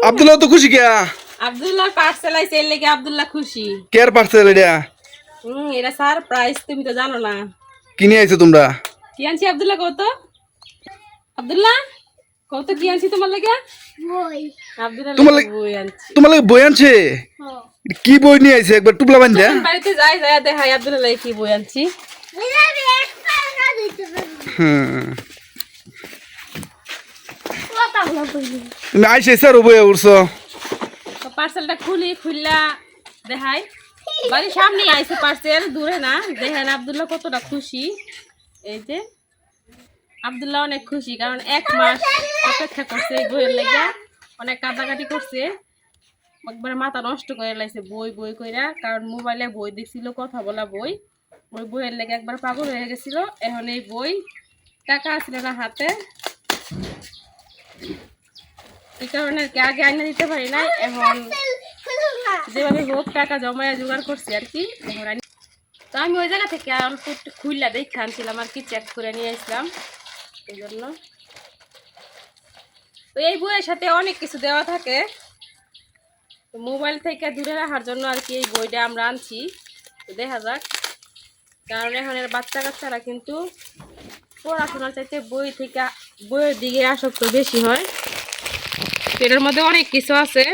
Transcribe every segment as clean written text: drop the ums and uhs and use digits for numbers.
আব্দুল্লাহ তো খুশি কিয়া? আব্দুল্লাহ পার্সেল আইছে এর লাগি আব্দুল্লাহ খুশি। কেয়ার পার্সেল এটা? এটা সারপ্রাইজ, তুমি তো জানো না। কিনে আইছো তোমরা? কি আনছি আব্দুল্লাহ কত? আব্দুল্লাহ কত কি আনছি তোমার লাগি? বই। আব্দুল্লাহ লাগি বই আনছি। তোমার লাগে বই আনছে? হ্যাঁ। কি বই নিয়ে আইছে একবার টুপলা বান দে। বাড়িতে যাই যাই দেখাই আব্দুল্লাহ লাগি কি বই আনছি। হুম। তুমি আইসে স্যার বই উড়ছো? তো পার্সেলটা খুললা দেখাই। বাড়ির সামনে আইছে পার্সেল, দূরে না। দেখেন আব্দুল্লাহ কতটা খুশি। এই যে আব্দুল্লাহ অনেক খুশি, কারণ 1 মাস অপেক্ষা করছে এই বইয়ের লেগে। অনেক কাটাকাটি করছে, একবারে মাথা নষ্ট করে লাইছে বই বই কইরা। কারণ মোবাইলে বই দেখছিল, কথা বলা বই। ওই বইয়ের লেগে একবার পাগল হয়ে গেছিল। এখন এই বই, টাকা ছিল না হাতে, এই কারণে আগে আইনা দিতে পারি নাই। এখন যেভাবে হোক টাকা জমায় জোগাড় করছি আর কি। এখন তো আমি ওই জায়গা থেকে অল্প একটু খুললা দেখে আনছিলাম আর কি, চেক করে নিয়ে আসলাম এই জন্য। তো এই বইয়ের সাথে অনেক কিছু দেওয়া থাকে, তো মোবাইল থেকে দূরে রাখার জন্য আর কি এই বইটা আমরা আনছি। তো দেখা যাক, কারণ এখনের বাচ্চা কাচ্চারা কিন্তু পড়াশোনার চাইতে বইয়ের দিকে আসক্ত বেশি হয়। তো এটার মধ্যে অনেক কিছু আছে,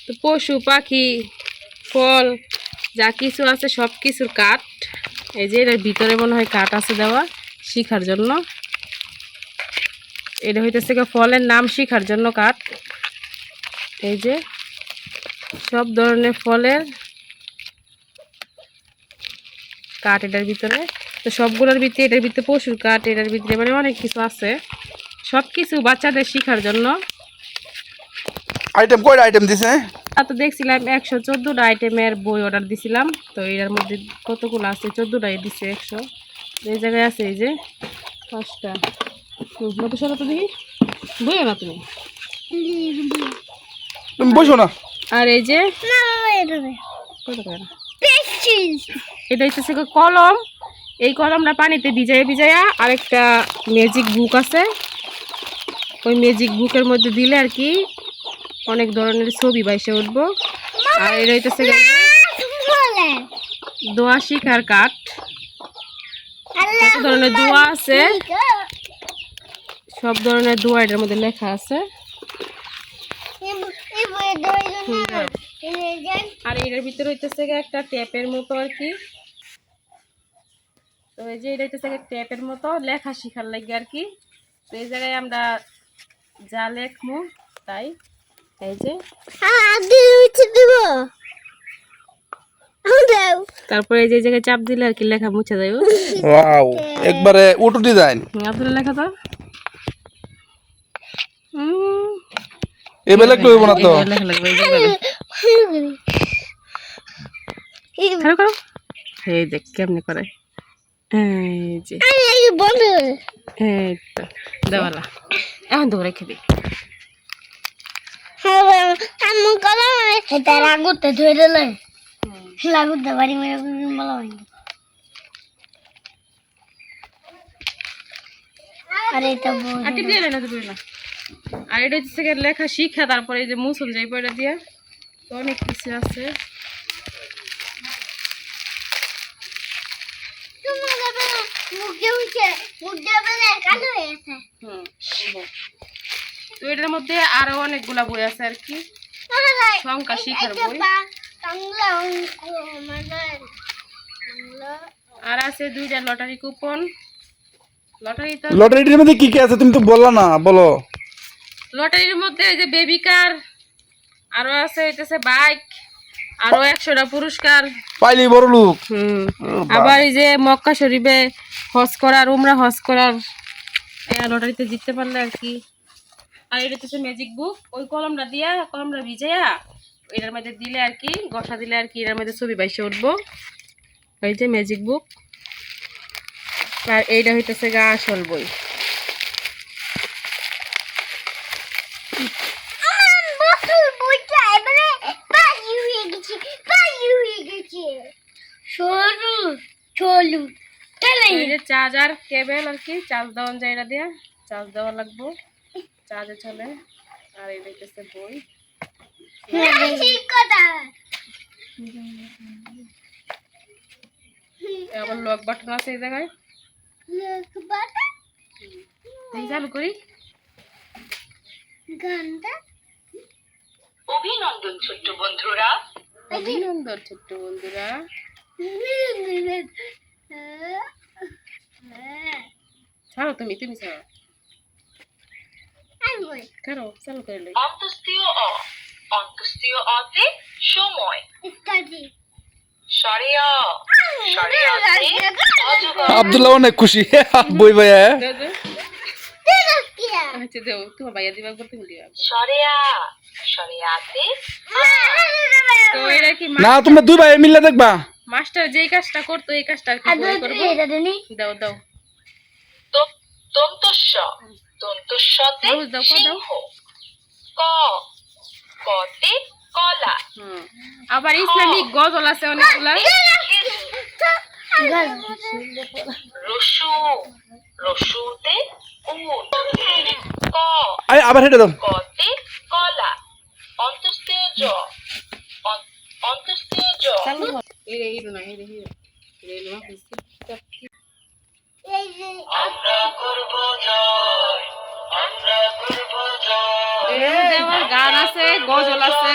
তো পশু পাখি ফল যা কিছু আছে সব কিছুর কাঠ। এই যে এটার ভিতরে মনে হয় কাঠ আছে দেওয়া শিখার জন্য। এটা হইতেছে ফলের নাম শিখার জন্য কাঠ। এই যে সব ধরনের ফলের কাঠ এটার ভিতরে। তো সবগুলোর ভিতরে, এটার ভিতরে পশুর কাঠ, এটার ভিতরে মানে অনেক কিছু আছে, সব কিছু বাচ্চাদের শিখার জন্য। আইটেম কয়টা আইটেম দিছে? তো দেখছিলাম 114টা আইটেমের বই অর্ডার দিছিলাম। তো এটার মধ্যে কতগুলো আছে? 14টাই দিছে 100। এই জায়গায় আছে এই যে 5টা। মতো সরা তো দেখি, বইও না তুমি, তুমি বসো না। আর এই যে এটা হচ্ছে কলম। এই কলমটা পানিতে ভিজাইয়া আরেকটা ম্যাজিক বুক আছে, ওই ম্যাজিক বুকের মধ্যে দিলে আর কি অনেক ধরনের ছবি বাইসে উঠবো। আর এটা হইতেছে দোয়া শিখার কাঠ। কত ধরনের দোয়া আছে, সব ধরনের দোয়া এটার মধ্যে লেখা আছে। আর এটার ভিতরে হইতেছে একটা ট্যাপের মতো আর কি। তো এই যে এটা হইতেছে ট্যাপের মতো লেখা শিখার লাগে আর কি। তো এই জায়গায় আমরা যা লেখমু তাই। এই যে তারপরে এই যে জায়গায় চাপ দিলে আর কি লেখা মুছে যায়। ওয়াও, একবারে অটো ডিজাইন। আপনার লেখা তো এবেলে একটু হইব না তো? লেখা লাগবে এই দেখ কেমনি করে। এই যে এই তো দেওয়ালা, এখন তো রেখে দিই। লাগুতে ধরে দিলে লাগুতে বাড়ি মেরে বলা হয়নি। আরে এটা আর এটা হচ্ছে লেখা শিখা, তারপরে এই যে মুসল যাই পয়টা দিয়ে তো অনেক কিছু আছে। তো এটার মধ্যে আরো অনেকগুলা বই আছে আর কি, সংখ্যা শিখার বই। আর আছে 2টা লটারি কুপন। লটারির মধ্যে কি কি আছে তুমি তো বললা না, বলো। লটারির মধ্যে এই যে বেবি কার, আরো আছে হইতেছে বাইক, আরো 100টা পুরস্কার পাইলি বড় লোক। আবার এই যে মক্কা শরীফে হজ করার, উমরা হজ করার লটারিতে জিততে পারলে আর কি। আর এটা হচ্ছে ম্যাজিক বুক, ওই কলমটা ভিজাইয়া এটার মধ্যে দিলে আর কি, ঘষা দিলে আর কি এটার মধ্যে ছবি বাইসে উঠবো। এই যে ম্যাজিক বুক। আর এইটা হইতেছে গা আসল বই। চার্জার কেবল আর কি, চার্জ দেওয়ার জায়গা দিয়ে চার্জ দেওয়া লাগবো, চার্জে চলে। আর এই দেখতেছে বই। আবার লক বাটন আছে এই জায়গায়, এই চালু করি। অভিনন্দন ছোট্ট বন্ধুরা। অভিনন্দন ছোট্ট বন্ধুরা। ছাড়ো তুমি ছাড়ো, কারো চালু করে লই। অন্তস্তীয় অ, অন্তস্তীয় অতে সময়। সরে অ, সরে অতে অজগর। আব্দুল্লাহ অনেক খুশি বই ভাইয়া। দাও, দাও। আচ্ছা দেও, তোমার ভাইয়া দিবা করতে দিবা। সরে আ, সরে আতে তো এটা কি না তোমরা দুই ভাই মিলে দেখবা। মাস্টার যেই কাজটা করতো এই কাজটা আর কি বই করবো। দাও দাও তন্তস্য, তন্তস্যতে দাও, দাও, দাও। সিংহ। ক, কতে কলা। আবার ইসলামিক গজল আছে অনেকগুলা। রসু, রসুতে উট। ক, আবার হেঁটে দাও। কতে কলা। অন্তস্তীয় জ, অন্তস্তীয় জ। চালু কর। এই হিরো না, এই হিরো। এই লো আমরা করব জয়, আমরা করব জয়। এই দেওয়ার গান আছে, গজল আছে।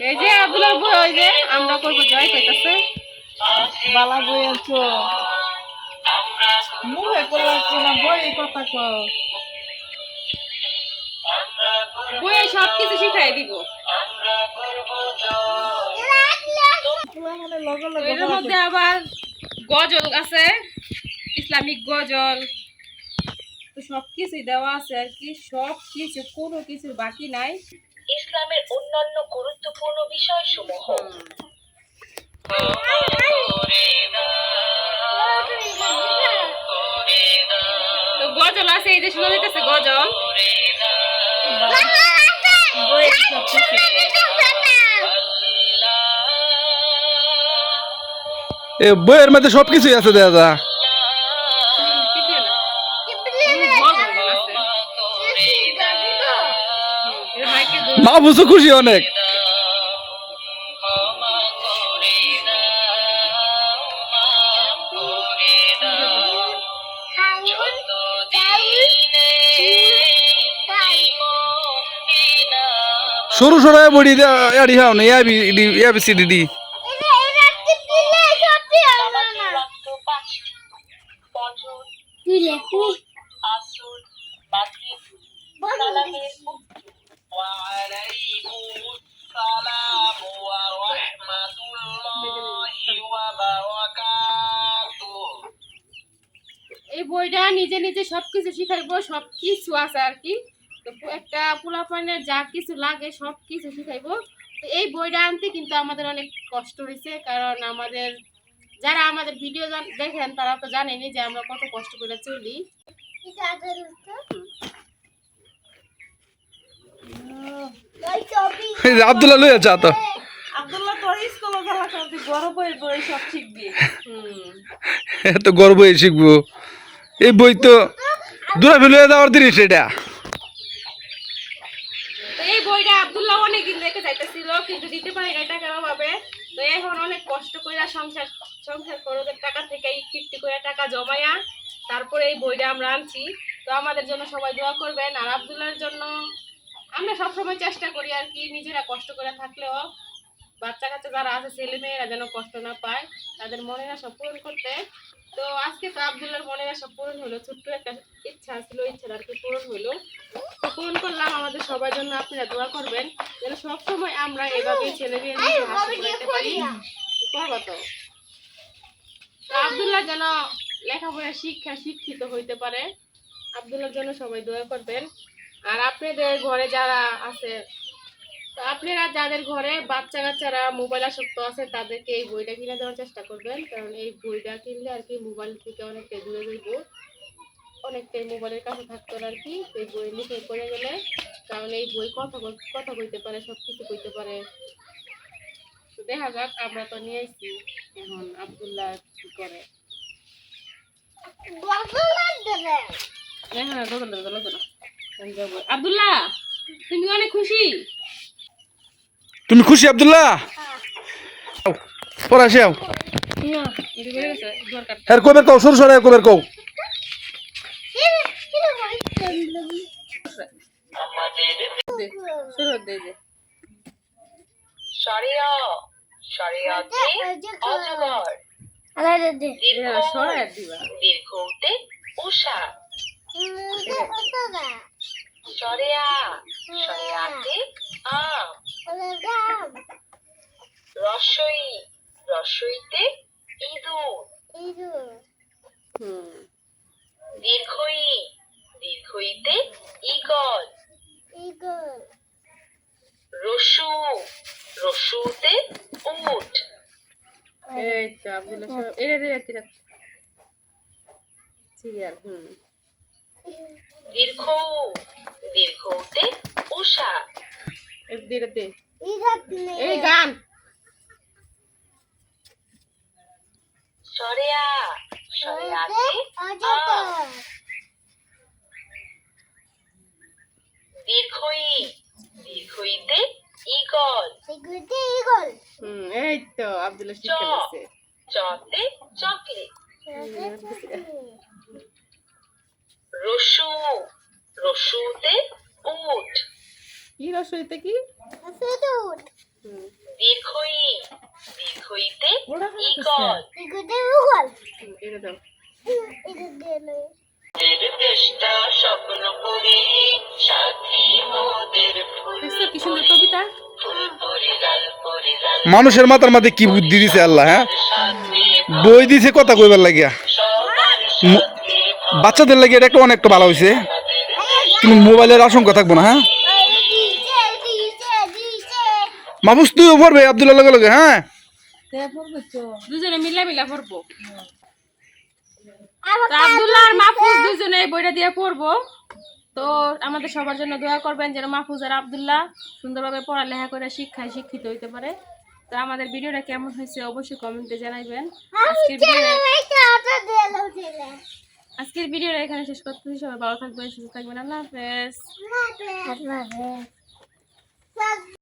এই যে আব্দুল্লাহর বই, ওই যে আমরা করব জয় কইতাছে। বালা বই আছো মুখে করলাম না বই কথা কও বইয়ে সব কিছু শিখাই দিব। মানে লগে লগে এর মধ্যে আবার গজল আছে, ইসলামিক গজল, তো সব কিছুই দেওয়া আছে আর কি। সব কিছু, কোনো কিছু বাকি নাই। ইসলামের অন্যান্য গুরুত্বপূর্ণ বিষয়সমূহ। তো গজল আছে, এই যে শোনা যাইতেছে গজল। এ বইয়ের মধ্যে সবকিছুই আছে দাদা। মা বুঝো খুশি অনেক। সরু সরু বড়ি এডি হাও না এবিসিডি। এই বইটা নিজে নিজে সবকিছু শিখাইবো, সবকিছু আছে আর কি। তো একটা পোলাপানের যা কিছু লাগে সবকিছু শিখাইবো। তো এই বইটা আনতে কিন্তু আমাদের অনেক কষ্ট হয়েছে, কারণ আমাদের যারা আমাদের ভিডিও দেখেন তারা তো জানেনি যে আমরা কত কষ্ট করে চলি। আব্দুল্লাহ লইয়া যা তো। আব্দুল্লাহ তো স্কুলে গেলা করতে বড় বই বই সব শিখবি এত গর্ব শিখবো। এই বই তো দূরে ফেলে দেওয়ার জিনিস এটা। তো এই বইটা আব্দুল্লাহ অনেকদিন রেখে যাইতেছিল, কিন্তু দিতে পারি না টাকার অভাবে। তো এখন অনেক কষ্ট করে সংসার খরচের টাকা থেকে একটু করে টাকা জমায়া তারপরে এই বইটা আমরা আনছি। তো আমাদের জন্য সবাই দোয়া করবেন। আর আব্দুল্লাহর জন্য আমরা সবসময় চেষ্টা করি আর কি, নিজেরা কষ্ট করে থাকলেও বাচ্চা কাচ্চা যারা আছে ছেলে মেয়েরা যেন কষ্ট না পায়, তাদের মনের আশা পূরণ করতে। তো আজকে তো আব্দুল্লাহর মনের আশা পূরণ হলো, ছোট্ট একটা ইচ্ছা ছিল, ইচ্ছাটা আর কি পূরণ হলো। তো পূরণ করলাম। আমাদের সবার জন্য আপনারা দোয়া করবেন যেন সবসময় আমরা এভাবেই ছেলে মেয়ের মুখে হাসি ফোটাতে পারি। করবো তো আব্দুল্লাহ যেন লেখাপড়া শিক্ষিত হইতে পারে। আব্দুল্লাহর জন্য সবাই দোয়া করবেন। আর আপনাদের ঘরে যারা আছে, তো আপনারা যাদের ঘরে বাচ্চা কাচ্চারা মোবাইল আসক্ত আছে তাদেরকে এই বইটা কিনে দেওয়ার চেষ্টা করবেন, কারণ এই বইটা কিনলে আর কি মোবাইল থেকে অনেকটাই দূরে যাইব, অনেকটাই মোবাইলের কাছে থাকতো আর কি। এই বই লিখে পড়ে গেলে, কারণ এই বই কথা কইতে পারে, সব কিছু কইতে পারে। তো দেখা যাক, আমরা তো নিয়ে আসছি, এখন আব্দুল্লাহ কি করে। হ্যাঁ, আব্দুল্লাহ তুমি অনেক খুশি? তুমি খুশি আব্দুল্লাহ? পরে আসে এটা বেড়ে গেছে দরকার। হ্যাঁ কবের কও, সরু সরে কবের কও। শুরু দে যে সরিয়া সরিয়াতে অজগর আলাদা দে এটা সরাই দিবা। দীর্ঘতে উষা সরিয়া সরিয়াতে আম রসই রসইতে ইঁদুর হুম দীর্ঘই দীর্ঘইতে ঈগল রসু রসুতে উট এই তো আব্দুল্লাহ সব এটা দিয়ে তিরা সিরিয়াল। দীর্ঘ দীর্ঘতে উষা এই দিয়ে দে এই গান সরিয়া সরিয়াতে আম দীর্ঘই দীর্ঘইতে ঈগল এই তো আব্দুল্লাহ শিখে গেছে। চতে চকলেট রসু রসুতে উট কি রসইতে কি? দীর্ঘই দীর্ঘইতে ওরা ঈগল এটা দাও। দেশটা স্বপ্ন করি সাথী মোদের ফুল দেখছো কি সুন্দর কবিতা? পরিলাল পরিলাল মানুষের মাথার মধ্যে কি বুদ্ধি দিছে আল্লাহ, হ্যাঁ বই দিছে কথা কইবার লাগিয়া। বাচ্চাদের লাগে এটা একটা অনেকটা ভালো হয়েছে, কিন্তু মোবাইলের আশঙ্কা থাকবো না। হ্যাঁ মাহফুজ তুইও পড়বে আব্দুল্লাহ লগে লগে। হ্যাঁ দুজনে মিলা পড়বো। তো আব্দুল্লাহ আর মাহফুজ দুজনে এই বইটা দিয়ে পড়বো। তো আমাদের সবার জন্য দোয়া করবেন যেন মাহফুজ আর আব্দুল্লাহ সুন্দরভাবে পড়ালেখা করে শিক্ষায় শিক্ষিত হইতে পারে। তো আমাদের ভিডিওটা কেমন হয়েছে অবশ্যই কমেন্টে জানাইবেন। আজকের ভিডিওটা এখানে শেষ করতেছি। সবাই ভালো থাকবেন, সুস্থ থাকবেন। আল্লাহ হাফেজ।